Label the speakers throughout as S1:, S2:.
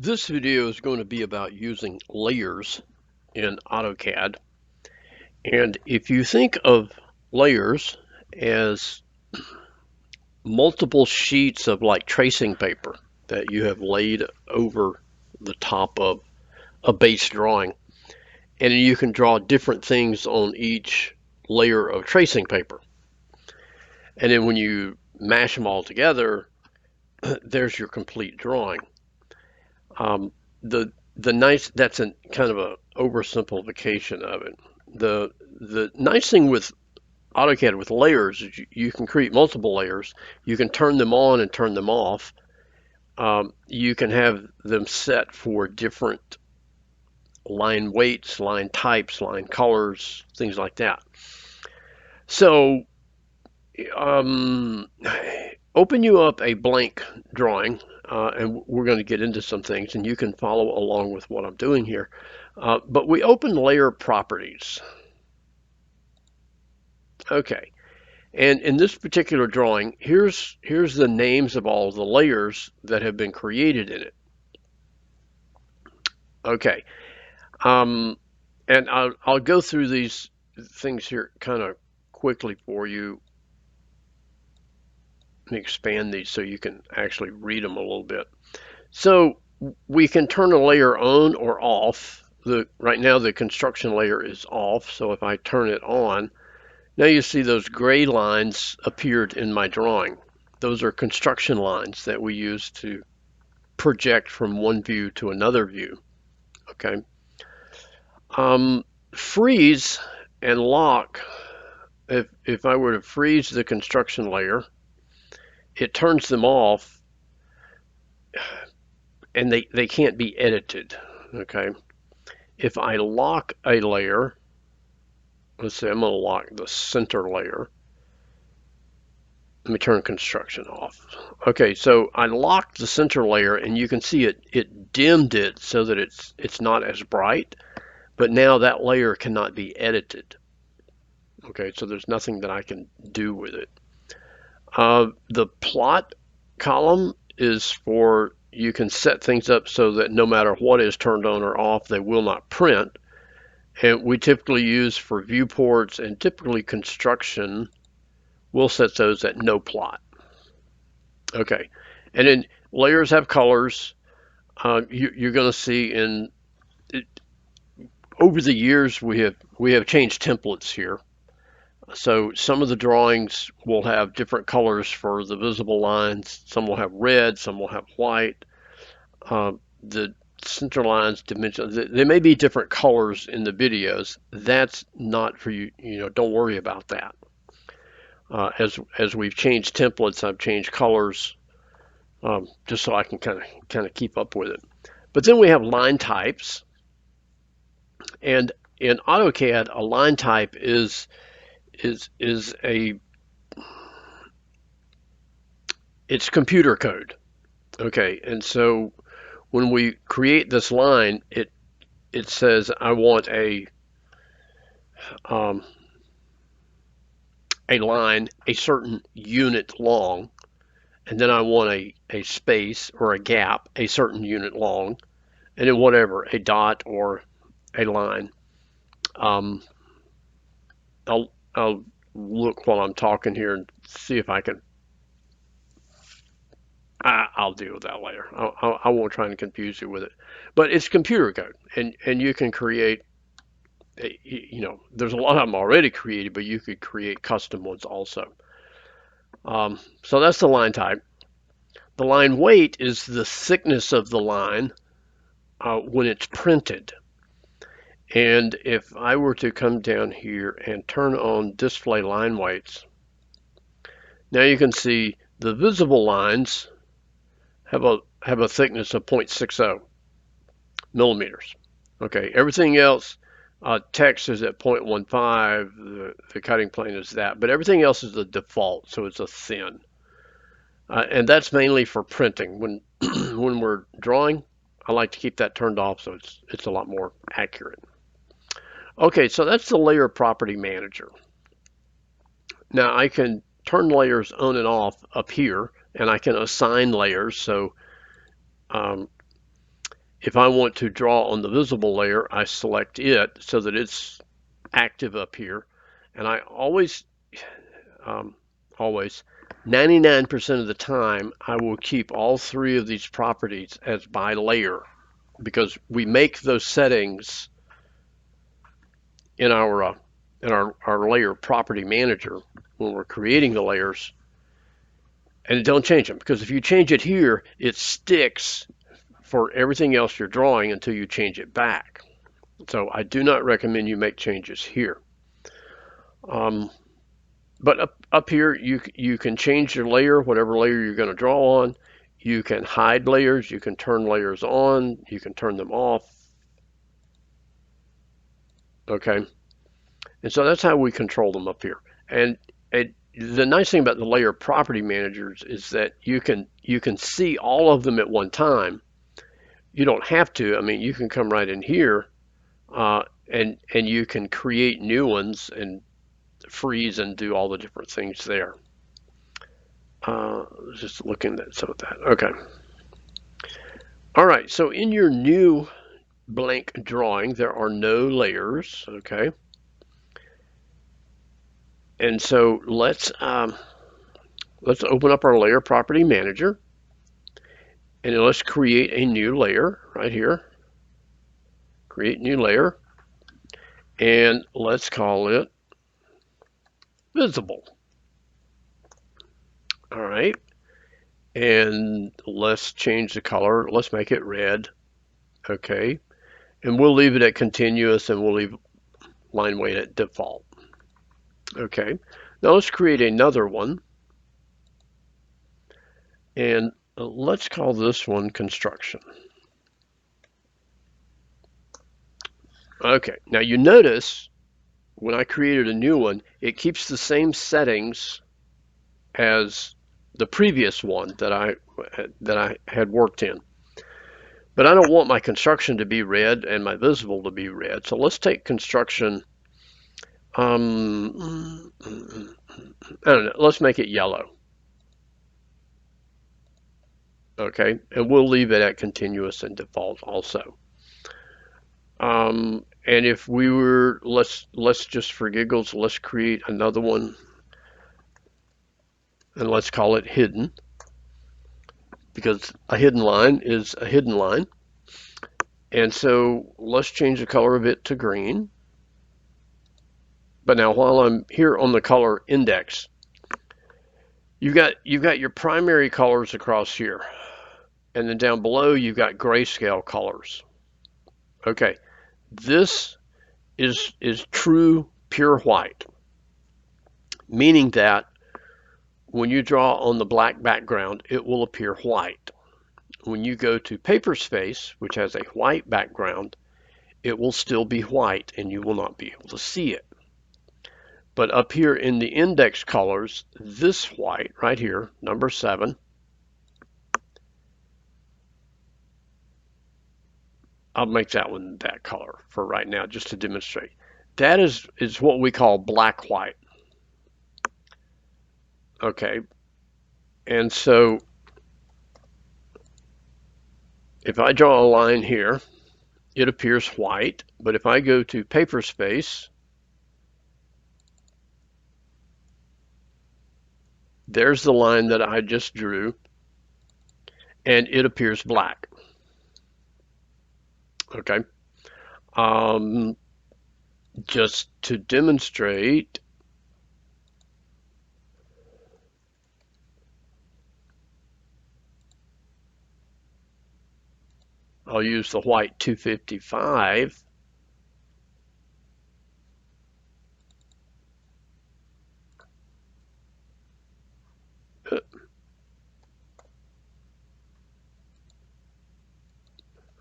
S1: This video is going to be about using layers in AutoCAD. And if you think of layers as multiple sheets of like tracing paper that you have laid over the top of a base drawing, and you can draw different things on each layer of tracing paper. And then when you mash them all together, there's your complete drawing. Um, the nice that's a kind of a oversimplification of it. The nice thing with AutoCAD with layers is you can create multiple layers. You can turn them on and turn them off. You can have them set for different line weights, line types, line colors, things like that. So um, open you up a blank drawing, and we're going to get into some things, and you can follow along with what I'm doing here. But we open layer properties. Okay, and in this particular drawing, here's the names of all the layers that have been created in it. Okay, um, and I'll go through these things here kind of quickly for you. Let me expand these so you can actually read them a little bit. So we can turn a layer on or off. Right now the construction layer is off, so if I turn it on, now you see those gray lines appeared in my drawing. Those are construction lines that we use to project from one view to another view. Okay. Freeze and lock. If I were to freeze the construction layer, it turns them off and they can't be edited. Okay. If I lock a layer, let's say I'm going to lock the center layer. Let me turn construction off. Okay, so I locked the center layer and you can see it dimmed it so that it's not as bright, but now that layer cannot be edited. Okay, so there's nothing that I can do with it. The plot column is for, you can set things up so that no matter what is turned on or off, they will not print. And we typically use for viewports and typically construction, we'll set those at no plot. Okay, and then layers have colors. You're going to see over the years we have changed templates here. So some of the drawings will have different colors for the visible lines. Some will have red, some will have white. The center lines, dimensions, they may be different colors in the videos. That's not for you. Don't worry about that. As we've changed templates, I've changed colors, just so I can kind of keep up with it. But then we have line types, and in AutoCAD, a line type is it's computer code. Okay, and so when we create this line, it says I want a line a certain unit long, and then I want a space or a gap a certain unit long, and then whatever, a dot or a line. I'll look while I'm talking here and see if I can. I'll deal with that later. I won't try and confuse you with it, but it's computer code, and you can create. There's a lot of them already created, but you could create custom ones also. So that's the line type. The line weight is the thickness of the line when it's printed. And if I were to come down here and turn on display line weights, now you can see the visible lines have a thickness of 0.60 millimeters. Okay, everything else, text is at 0.15, the cutting plane is that, but everything else is the default, so it's a thin. And that's mainly for printing. When when we're drawing, I like to keep that turned off so it's a lot more accurate. Okay, so that's the layer property manager. Now I can turn layers on and off up here, and I can assign layers. So if I want to draw on the visible layer, I select it so that it's active up here. And I um, always, 99% of the time, I will keep all three of these properties as by layer because we make those settings in our layer property manager when we're creating the layers, and don't change them, because if you change it here, it sticks for everything else you're drawing until you change it back. So I do not recommend you make changes here. Um, but up here, you can change your layer, whatever layer you're going to draw on. You can hide layers, you can turn layers on, you can turn them off. Okay, and so that's how we control them up here. And the nice thing about the layer property managers is that you can see all of them at one time. You don't have to. I mean, you can come right in here and you can create new ones and freeze and do all the different things there. Just looking at some of that. Okay. All right. So in your new blank drawing, there are no layers. Okay. And so let's open up our layer property manager and let's create a new layer right here. Create new layer, and let's call it visible. All right. And let's change the color. Let's make it red. Okay. And we'll leave it at continuous and we'll leave line weight at default. Okay. Now let's create another one. And let's call this one construction. Okay. Now you notice when I created a new one, it keeps the same settings as the previous one that I had worked in. But I don't want my construction to be red and my visible to be red. So let's take construction. I don't know. Let's make it yellow. Okay, and we'll leave it at continuous and default also. And if we were, let's just for giggles, let's create another one, and let's call it hidden, because a hidden line is a hidden line. And so let's change the color of it to green. But now while I'm here on the color index, you've got your primary colors across here. And then down below, you've got grayscale colors. Okay, this is true pure white, meaning that when you draw on the black background, it will appear white. When you go to paper space, which has a white background, it will still be white and you will not be able to see it. But up here in the index colors, this white right here, number 7, I'll make that one that color for right now just to demonstrate. That is what we call black white. Okay, and so if I draw a line here, it appears white, but if I go to paper space, there's the line that I just drew, and it appears black. Okay. Just to demonstrate, I'll use the white 255.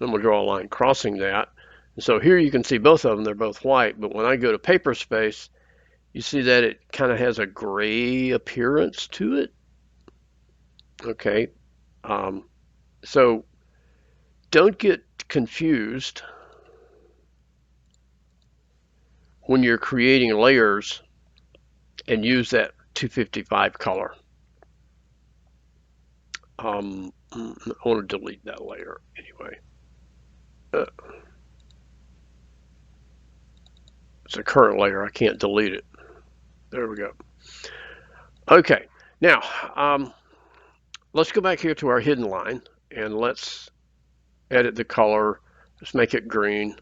S1: Then we'll draw a line crossing that. And so here you can see both of them, they're both white, but when I go to paper space, you see that it kind of has a gray appearance to it. Okay, so don't get confused when you're creating layers and use that 255 color. I want to delete that layer anyway. uh, it's a current layer. I can't delete it. There we go. Okay, now let's go back here to our hidden line and let's edit the color. Let's make it green.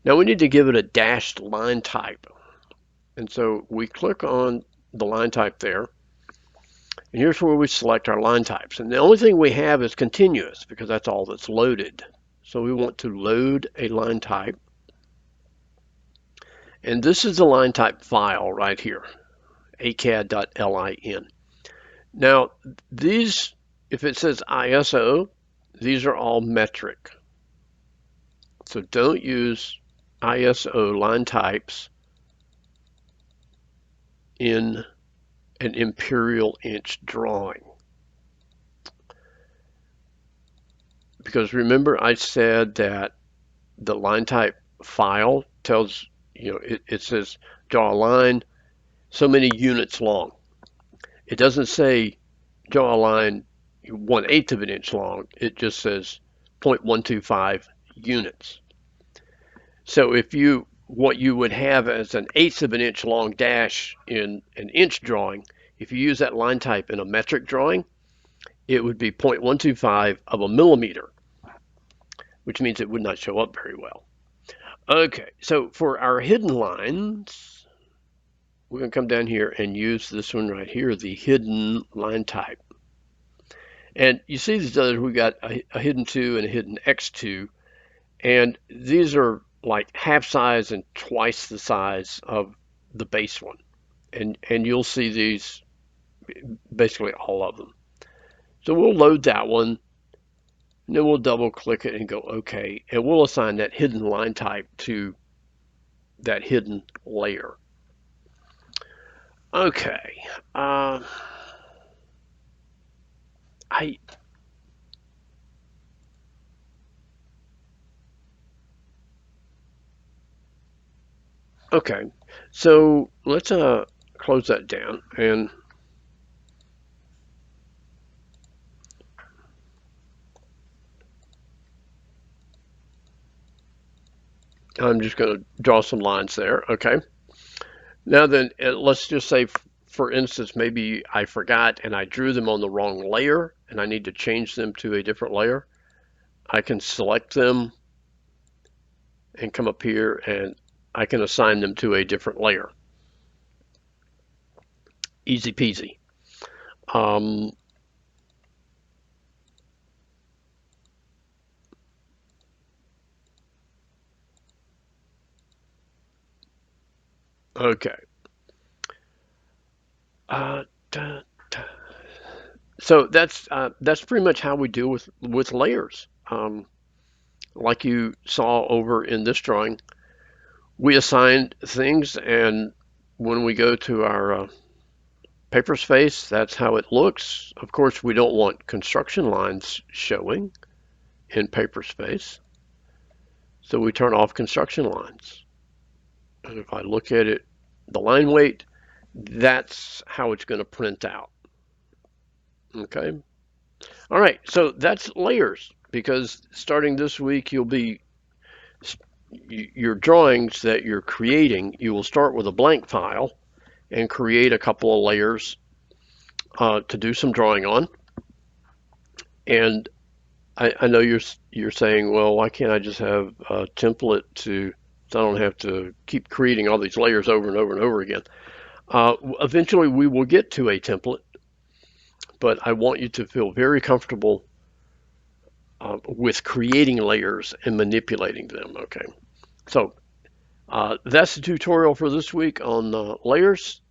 S1: Now we need to give it a dashed line type. And so we click on the line type there. And here's where we select our line types. And the only thing we have is continuous because that's all that's loaded. So we want to load a line type. And this is the line type file right here, acad.lin. Now, these, if it says ISO, these are all metric. So don't use ISO line types in an imperial inch drawing. Because remember I said that the line type file tells, it says draw a line so many units long. It doesn't say draw a line 1/8 of an inch long. It just says 0.125 units. So what you would have as an eighth of an inch long dash in an inch drawing, if you use that line type in a metric drawing, it would be 0.125 of a millimeter, which means it would not show up very well. Okay, so for our hidden lines, we're going to come down here and use this one right here, the hidden line type. And you see these others, we got a hidden 2 and a hidden x2, and these are like half size and twice the size of the base one. And you'll see these, basically all of them. So we'll load that one, and then we'll double click it and go OK, and we'll assign that hidden line type to that hidden layer. Okay. Okay, so let's close that down, and I'm just going to draw some lines there. Okay. Now then, let's just say, for instance, maybe I forgot and I drew them on the wrong layer, and I need to change them to a different layer. I can select them and come up here, and I can assign them to a different layer. Easy peasy. Okay. Uh, da, da. So that's pretty much how we deal with layers. Like you saw over in this drawing, we assign things, and when we go to our paper space, that's how it looks. Of course, we don't want construction lines showing in paper space, so we turn off construction lines. And if I look at it, the line weight, that's how it's going to print out. Okay. All right, so that's layers, because starting this week, your drawings that you're creating, you will start with a blank file and create a couple of layers to do some drawing on. And I know you're saying, well, why can't I just have a template so I don't have to keep creating all these layers over and over and over again. Eventually, we will get to a template, but I want you to feel very comfortable with creating layers and manipulating them. Okay, so that's the tutorial for this week on layers.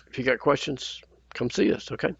S1: If you got questions, come see us. Okay.